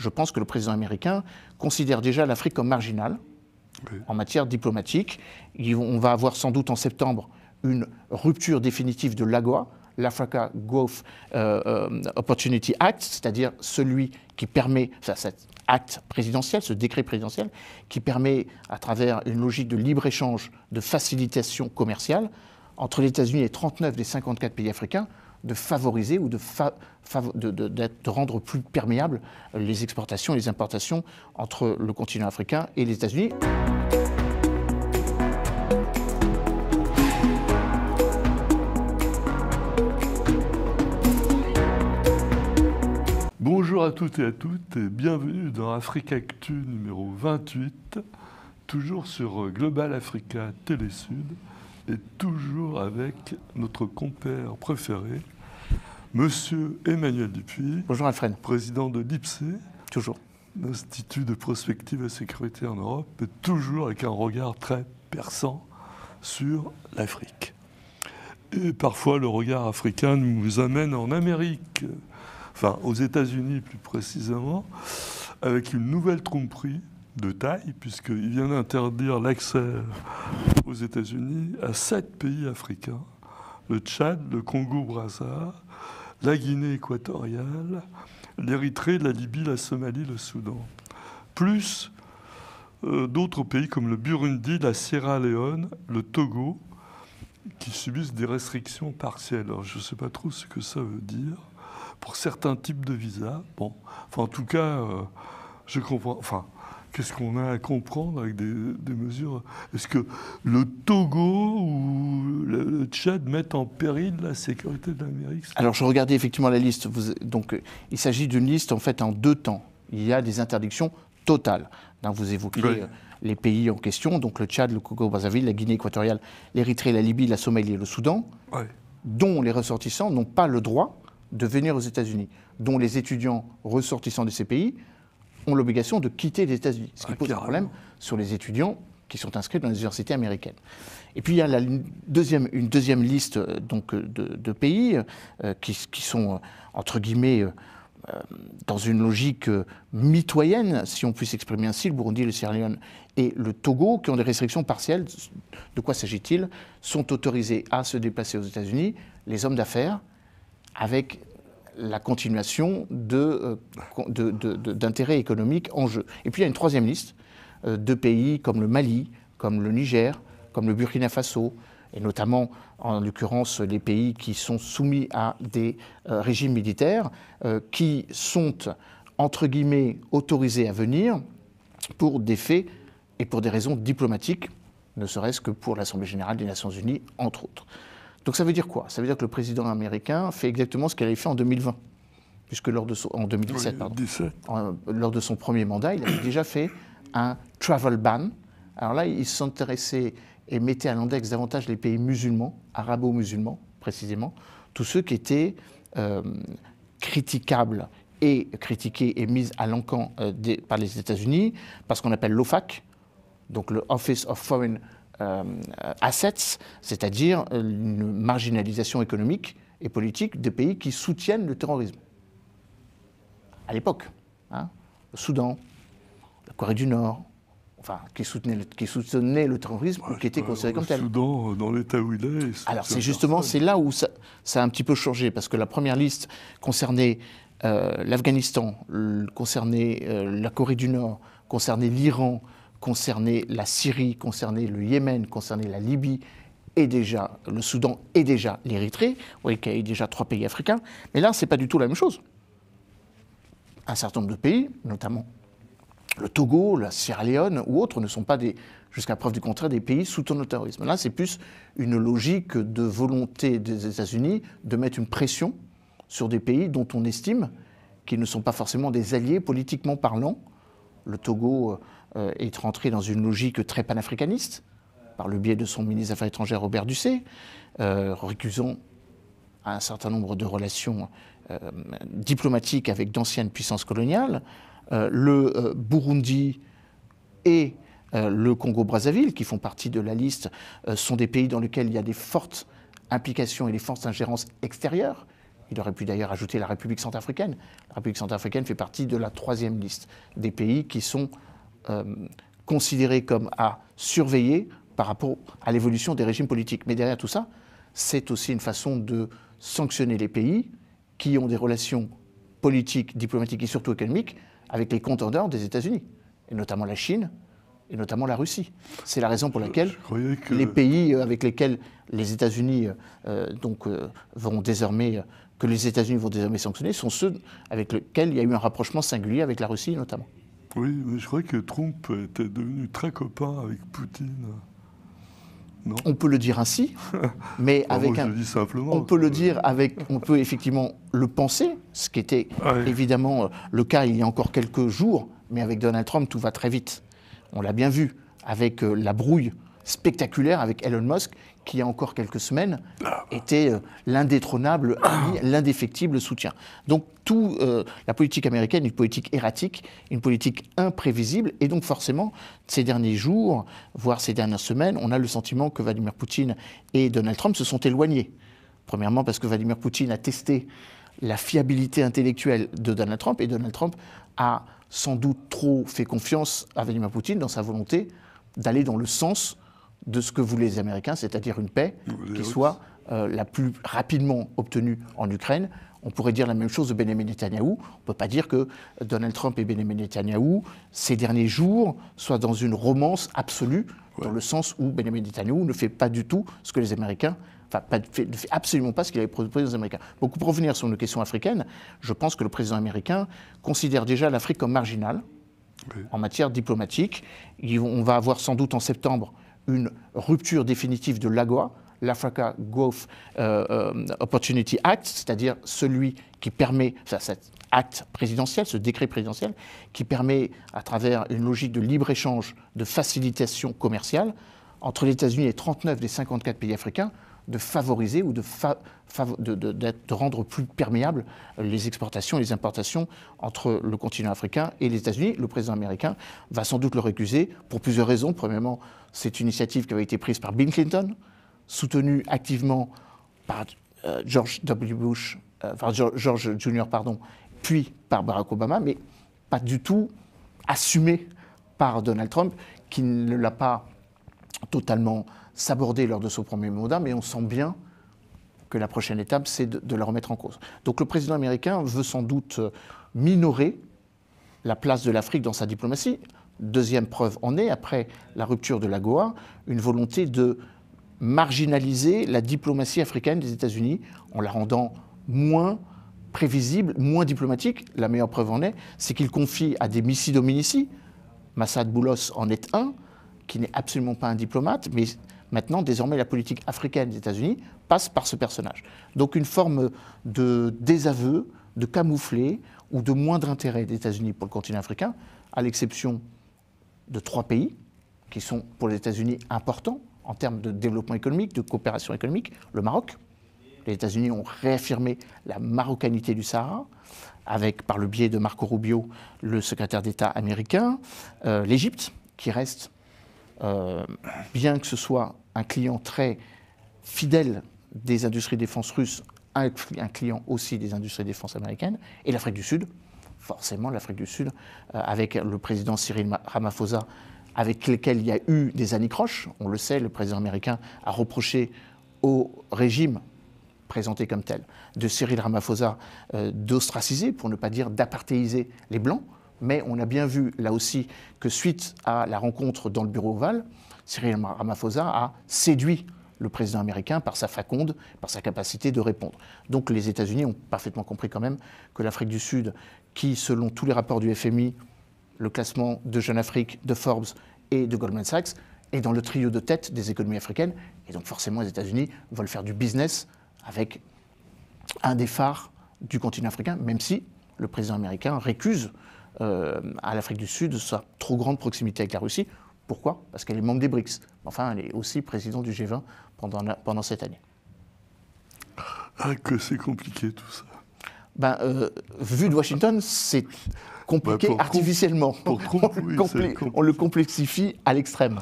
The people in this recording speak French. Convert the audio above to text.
je pense que le président américain considère déjà l'Afrique comme marginale en matière diplomatique. On va avoir sans doute en septembre une rupture définitive de l'AGOA, l'Africa Growth Opportunity Act, c'est-à-dire celui qui permet, cet acte présidentiel, ce décret présidentiel, qui permet, à travers une logique de libre-échange, de facilitation commerciale, entre les États-Unis et 39 des 54 pays africains, de favoriser ou de rendre plus perméables les exportations et les importations entre le continent africain et les États-Unis. Bonjour à toutes et à toutes et bienvenue dans Africactu numéro 28, toujours sur Global Africa Télésud et toujours avec notre compère préféré, Monsieur Emmanuel Dupuis. Bonjour Alfred. Président de l'IPSE. Toujours. L'Institut de prospective et sécurité en Europe, et toujours avec un regard très perçant sur l'Afrique. Et parfois le regard africain nous amène en Amérique, enfin aux États-Unis plus précisément, avec une nouvelle tromperie de taille, puisqu'il vient d'interdire l'accès aux États-Unis à 7 pays africains, le Tchad, le Congo-Brazzaville, la Guinée équatoriale, l'Érythrée, la Libye, la Somalie, le Soudan. Plus d'autres pays comme le Burundi, la Sierra Leone, le Togo, qui subissent des restrictions partielles. Alors je ne sais pas trop ce que ça veut dire pour certains types de visas. Bon, enfin, en tout cas, je comprends. Enfin, qu'est-ce qu'on a à comprendre avec des mesures? Est-ce que le Togo ou le Tchad mettent en péril la sécurité de l'Amérique? Alors, je regardais effectivement la liste. Donc, il s'agit d'une liste en fait en 2 temps. Il y a des interdictions totales. Donc, vous évoquez les pays en question, donc le Tchad, le Congo-Brazzaville, la Guinée équatoriale, l'Érythrée, la Libye, la Somalie et le Soudan, dont les ressortissants n'ont pas le droit de venir aux États-Unis, dont les étudiants ressortissants de ces pays ont l'obligation de quitter les États-Unis, ce qui pose un problème sur les étudiants qui sont inscrits dans les universités américaines. Et puis il y a une deuxième liste donc, de pays qui sont, entre guillemets, dans une logique mitoyenne, si on puisse s'exprimer ainsi, le Burundi, le Sierra Leone et le Togo, qui ont des restrictions partielles. De quoi s'agit-il? Sont autorisés à se déplacer aux États-Unis les hommes d'affaires avec la continuation d'intérêts économiques en jeu. Et puis il y a une troisième liste de pays comme le Mali, comme le Niger, comme le Burkina Faso, et notamment en l'occurrence les pays qui sont soumis à des régimes militaires, qui sont entre guillemets autorisés à venir pour des faits et pour des raisons diplomatiques, ne serait-ce que pour l'Assemblée générale des Nations Unies, entre autres. Donc ça veut dire quoi? Ça veut dire que le président américain fait exactement ce qu'il avait fait en 2020, puisque en 2017, pardon. Lors de son premier mandat, il avait déjà fait un travel ban. Alors là, il s'intéressait et mettait à l'index davantage les pays musulmans, arabo-musulmans précisément, tous ceux qui étaient critiquables et critiqués et mis à l'encan par les États-Unis, par ce qu'on appelle l'OFAC, donc le Office of Foreign Assets, c'est-à-dire une marginalisation économique et politique des pays qui soutiennent le terrorisme. À l'époque, le Soudan, la Corée du Nord, enfin, qui soutenaient le terrorisme ou qui étaient considérés comme tel. Le Soudan, dans l'état où il est... Alors c'est là où ça a un petit peu changé, parce que la première liste concernait l'Afghanistan, concernait la Corée du Nord, concernait l'Iran, concernait la Syrie, concernait le Yémen, concernait la Libye et déjà le Soudan et déjà l'Érythrée. Vous voyez qu'il y a déjà 3 pays africains. Mais là, ce n'est pas du tout la même chose. Un certain nombre de pays, notamment le Togo, la Sierra Leone ou autres, ne sont pas, jusqu'à preuve du contraire, des pays soutenant le terrorisme. Là, c'est plus une logique de volonté des États-Unis de mettre une pression sur des pays dont on estime qu'ils ne sont pas forcément des alliés politiquement parlant. Le Togo est rentré dans une logique très panafricaniste, par le biais de son ministre des Affaires étrangères Robert Dussey, récusant un certain nombre de relations diplomatiques avec d'anciennes puissances coloniales. Le Burundi et le Congo-Brazzaville, qui font partie de la liste, sont des pays dans lesquels il y a des fortes implications et des fortes ingérences extérieures Il aurait pu d'ailleurs ajouter la République centrafricaine. La République centrafricaine fait partie de la 3e liste des pays qui sont considérés comme à surveiller par rapport à l'évolution des régimes politiques. Mais derrière tout ça, c'est aussi une façon de sanctionner les pays qui ont des relations politiques, diplomatiques et surtout économiques avec les contenders des États-Unis, et notamment la Chine, et notamment la Russie. C'est la raison pour laquelle les pays avec lesquels les États-Unis vont désormais sanctionner sont ceux avec lesquels il y a eu un rapprochement singulier avec la Russie notamment. Oui, mais je crois que Trump était devenu très copain avec Poutine. Non. On peut le dire ainsi, mais avec je le dis simplement. On peut le dire avec, on peut effectivement le penser, ce qui était évidemment le cas il y a encore quelques jours, mais avec Donald Trump tout va très vite. On l'a bien vu avec la brouille spectaculaire avec Elon Musk, qui il y a encore quelques semaines était l'indétrônable ami, l'indéfectible soutien. Donc la politique américaine est une politique erratique, une politique imprévisible, et donc forcément, ces derniers jours, voire ces dernières semaines, on a le sentiment que Vladimir Poutine et Donald Trump se sont éloignés. Premièrement parce que Vladimir Poutine a testé la fiabilité intellectuelle de Donald Trump, et Donald Trump a sans doute trop fait confiance à Vladimir Poutine dans sa volonté d'aller dans le sens de ce que voulaient les Américains, c'est-à-dire une paix qui soit la plus rapidement obtenue en Ukraine. On pourrait dire la même chose de Benjamin Netanyahou. On ne peut pas dire que Donald Trump et Benjamin Netanyahou, ces derniers jours, soient dans une romance absolue, dans le sens où Benjamin Netanyahou ne fait pas du tout ce que les Américains, ne fait absolument pas ce qu'il avait proposé aux Américains. Donc pour revenir sur une question africaine, je pense que le président américain considère déjà l'Afrique comme marginale en matière diplomatique. On va avoir sans doute en septembre une rupture définitive de l'AGOA, l'Africa Growth Opportunity Act, c'est-à-dire celui qui permet, cet acte présidentiel, ce décret présidentiel, qui permet, à travers une logique de libre-échange, de facilitation commerciale, entre les États-Unis et 39 des 54 pays africains, de favoriser ou de rendre plus perméables les exportations et les importations entre le continent africain et les États-Unis. Le président américain va sans doute le récuser pour plusieurs raisons. Premièrement, c'est une initiative qui avait été prise par Bill Clinton, soutenue activement par George Jr., puis par Barack Obama, mais pas du tout assumée par Donald Trump, qui ne l'a pas totalement sabordé lors de son premier mandat, mais on sent bien que la prochaine étape, c'est de la remettre en cause. Donc le président américain veut sans doute minorer la place de l'Afrique dans sa diplomatie. Deuxième preuve en est, après la rupture de l'AGOA, une volonté de marginaliser la diplomatie africaine des États-Unis en la rendant moins prévisible, moins diplomatique. La meilleure preuve en est, c'est qu'il confie à des missi dominici, Massad Boulos en est un, qui n'est absolument pas un diplomate, mais maintenant, désormais, la politique africaine des États-Unis passe par ce personnage. Donc une forme de désaveu, de camouflet ou de moindre intérêt des États-Unis pour le continent africain, à l'exception de 3 pays qui sont pour les États-Unis importants en termes de développement économique, de coopération économique. Le Maroc. Les États-Unis ont réaffirmé la marocanité du Sahara, avec, par le biais de Marco Rubio, le secrétaire d'État américain. L'Égypte, qui reste, bien que ce soit un client très fidèle des industries de défense russes, un client aussi des industries de défense américaines, et l'Afrique du Sud, forcément l'Afrique du Sud, avec le président Cyril Ramaphosa, avec lequel il y a eu des anicroches. On le sait, le président américain a reproché au régime présenté comme tel de Cyril Ramaphosa d'ostraciser, pour ne pas dire d'aparthéiser les Blancs. Mais on a bien vu, là aussi, que suite à la rencontre dans le bureau ovale, Cyril Ramaphosa a séduit le président américain par sa faconde, par sa capacité de répondre. Donc les États-Unis ont parfaitement compris quand même que l'Afrique du Sud, qui, selon tous les rapports du FMI, le classement de Jeune Afrique, de Forbes et de Goldman Sachs, est dans le trio de tête des économies africaines. Et donc forcément, les États-Unis veulent faire du business avec un des phares du continent africain, même si le président américain récuse à l'Afrique du Sud sa trop grande proximité avec la Russie. Pourquoi ? Parce qu'elle est membre des BRICS. Enfin, elle est aussi présidente du G20 pendant cette année. Ah, que c'est compliqué tout ça. Vu de Washington, c'est compliqué artificiellement. Pour Trump, oui, on le complexifie à l'extrême.